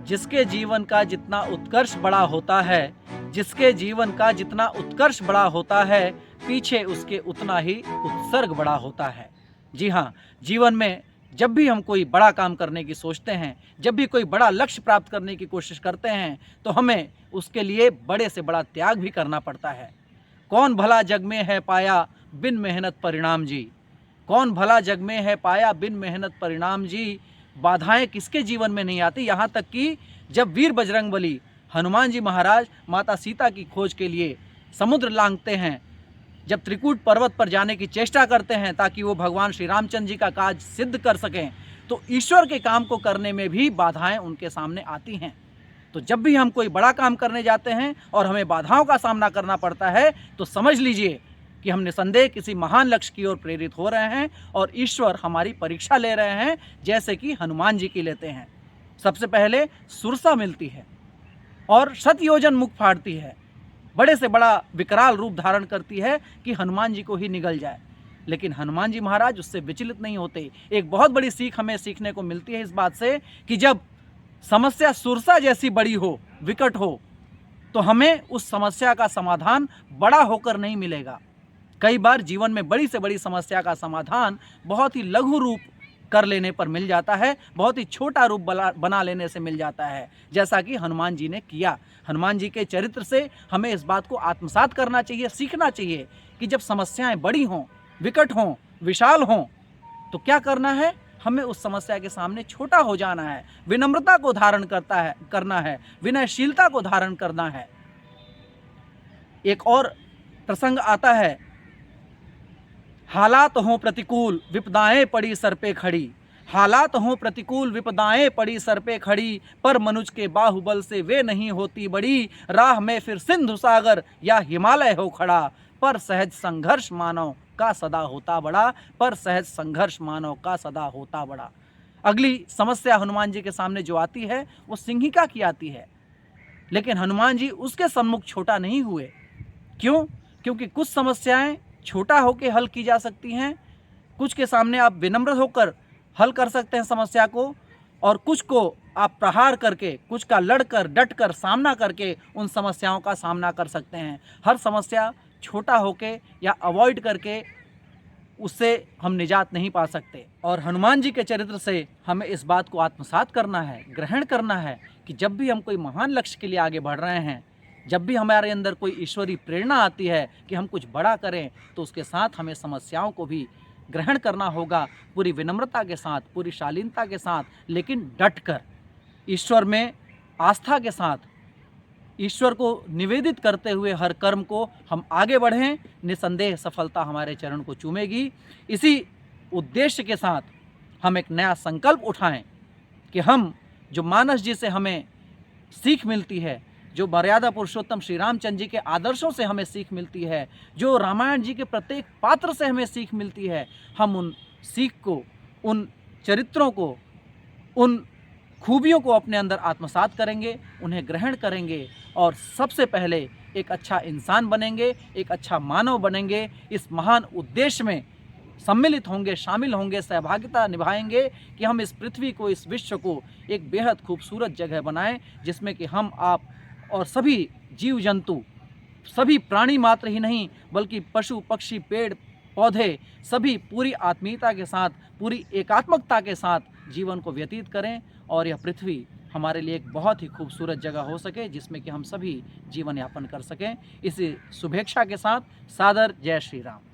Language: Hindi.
जिसके जीवन का जितना उत्कर्ष बड़ा होता है, जिसके जीवन का जितना उत्कर्ष बड़ा होता है, पीछे उसके उतना ही उत्सर्ग बड़ा होता है। जी हाँ, जीवन में जब भी हम कोई बड़ा काम करने की सोचते हैं, जब भी कोई बड़ा लक्ष्य प्राप्त करने की कोशिश करते हैं, तो हमें उसके लिए बड़े से बड़ा त्याग भी करना पड़ता है। कौन भला जग में है पाया बिन मेहनत परिणाम जी, कौन भला जग में है पाया बिन मेहनत परिणाम जी। बाधाएं किसके जीवन में नहीं आती, यहाँ तक कि जब वीर बजरंगबली हनुमान जी महाराज माता सीता की खोज के लिए समुद्र लांघते हैं, जब त्रिकूट पर्वत पर जाने की चेष्टा करते हैं ताकि वो भगवान श्री रामचंद्र जी का काज सिद्ध कर सकें, तो ईश्वर के काम को करने में भी बाधाएं उनके सामने आती हैं। तो जब भी हम कोई बड़ा काम करने जाते हैं और हमें बाधाओं का सामना करना पड़ता है, तो समझ लीजिए कि हम निसंदेह किसी महान लक्ष्य की ओर प्रेरित हो रहे हैं और ईश्वर हमारी परीक्षा ले रहे हैं, जैसे कि हनुमान जी की लेते हैं। सबसे पहले सुरसा मिलती है और शत योजन मुख फाड़ती है, बड़े से बड़ा विकराल रूप धारण करती है कि हनुमान जी को ही निगल जाए, लेकिन हनुमान जी महाराज उससे विचलित नहीं होते। एक बहुत बड़ी सीख हमें सीखने को मिलती है इस बात से कि जब समस्या सुरसा जैसी बड़ी हो, विकट हो, तो हमें उस समस्या का समाधान बड़ा होकर नहीं मिलेगा। कई बार जीवन में बड़ी से बड़ी समस्या का समाधान बहुत ही लघु रूप कर लेने पर मिल जाता है, बहुत ही छोटा रूप बना लेने से मिल जाता है, जैसा कि हनुमान जी ने किया। हनुमान जी के चरित्र से हमें इस बात को आत्मसात करना चाहिए, सीखना चाहिए कि जब समस्याएं बड़ी हों, विकट हों, विशाल हों, तो क्या करना है, हमें उस समस्या के सामने छोटा हो जाना है, विनम्रता को धारण करना है, विनयशीलता को धारण करना है। एक और प्रसंग आता है, हालात हों प्रतिकूल विपदाएं पड़ी सर पे खड़ी, हालात हों प्रतिकूल विपदाएं पड़ी सर पे खड़ी, पर मनुज के बाहुबल से वे नहीं होती बड़ी, राह में फिर सिंधु सागर या हिमालय हो खड़ा, पर सहज संघर्ष मानव का सदा होता बड़ा, पर सहज संघर्ष मानव का सदा होता बड़ा। अगली समस्या हनुमान जी के सामने जो आती है वो सिंहिका की आती है, लेकिन हनुमान जी उसके सम्मुख छोटा नहीं हुए। क्यों? क्योंकि कुछ समस्याएं छोटा होकर हल की जा सकती हैं, कुछ के सामने आप विनम्र होकर हल कर सकते हैं समस्या को, और कुछ को आप प्रहार करके, कुछ का लड़कर डटकर सामना करके उन समस्याओं का सामना कर सकते हैं। हर समस्या छोटा होके या अवॉइड करके उससे हम निजात नहीं पा सकते। और हनुमान जी के चरित्र से हमें इस बात को आत्मसात करना है, ग्रहण करना है कि जब भी हम कोई महान लक्ष्य के लिए आगे बढ़ रहे हैं, जब भी हमारे अंदर कोई ईश्वरीय प्रेरणा आती है कि हम कुछ बड़ा करें, तो उसके साथ हमें समस्याओं को भी ग्रहण करना होगा, पूरी विनम्रता के साथ, पूरी शालीनता के साथ, लेकिन डटकर, ईश्वर में आस्था के साथ, ईश्वर को निवेदित करते हुए हर कर्म को हम आगे बढ़ें। निसंदेह सफलता हमारे चरण को चूमेगी। इसी उद्देश्य के साथ हम एक नया संकल्प उठाएं कि हम जो मानस जी से हमें सीख मिलती है, जो मर्यादा पुरुषोत्तम श्री रामचंद्र जी के आदर्शों से हमें सीख मिलती है, जो रामायण जी के प्रत्येक पात्र से हमें सीख मिलती है, हम उन सीख को, उन चरित्रों को, उन खूबियों को अपने अंदर आत्मसात करेंगे, उन्हें ग्रहण करेंगे और सबसे पहले एक अच्छा इंसान बनेंगे, एक अच्छा मानव बनेंगे। इस महान उद्देश्य में सम्मिलित होंगे, शामिल होंगे, सहभागिता निभाएंगे कि हम इस पृथ्वी को, इस विश्व को एक बेहद खूबसूरत जगह बनाएं, जिसमें कि हम, आप और सभी जीव जंतु, सभी प्राणी मात्र ही नहीं बल्कि पशु पक्षी, पेड़ पौधे, सभी पूरी आत्मीयता के साथ, पूरी एकात्मकता के साथ जीवन को व्यतीत करें और यह पृथ्वी हमारे लिए एक बहुत ही खूबसूरत जगह हो सके, जिसमें कि हम सभी जीवन यापन कर सकें। इसी शुभेच्छा के साथ सादर जय श्री राम।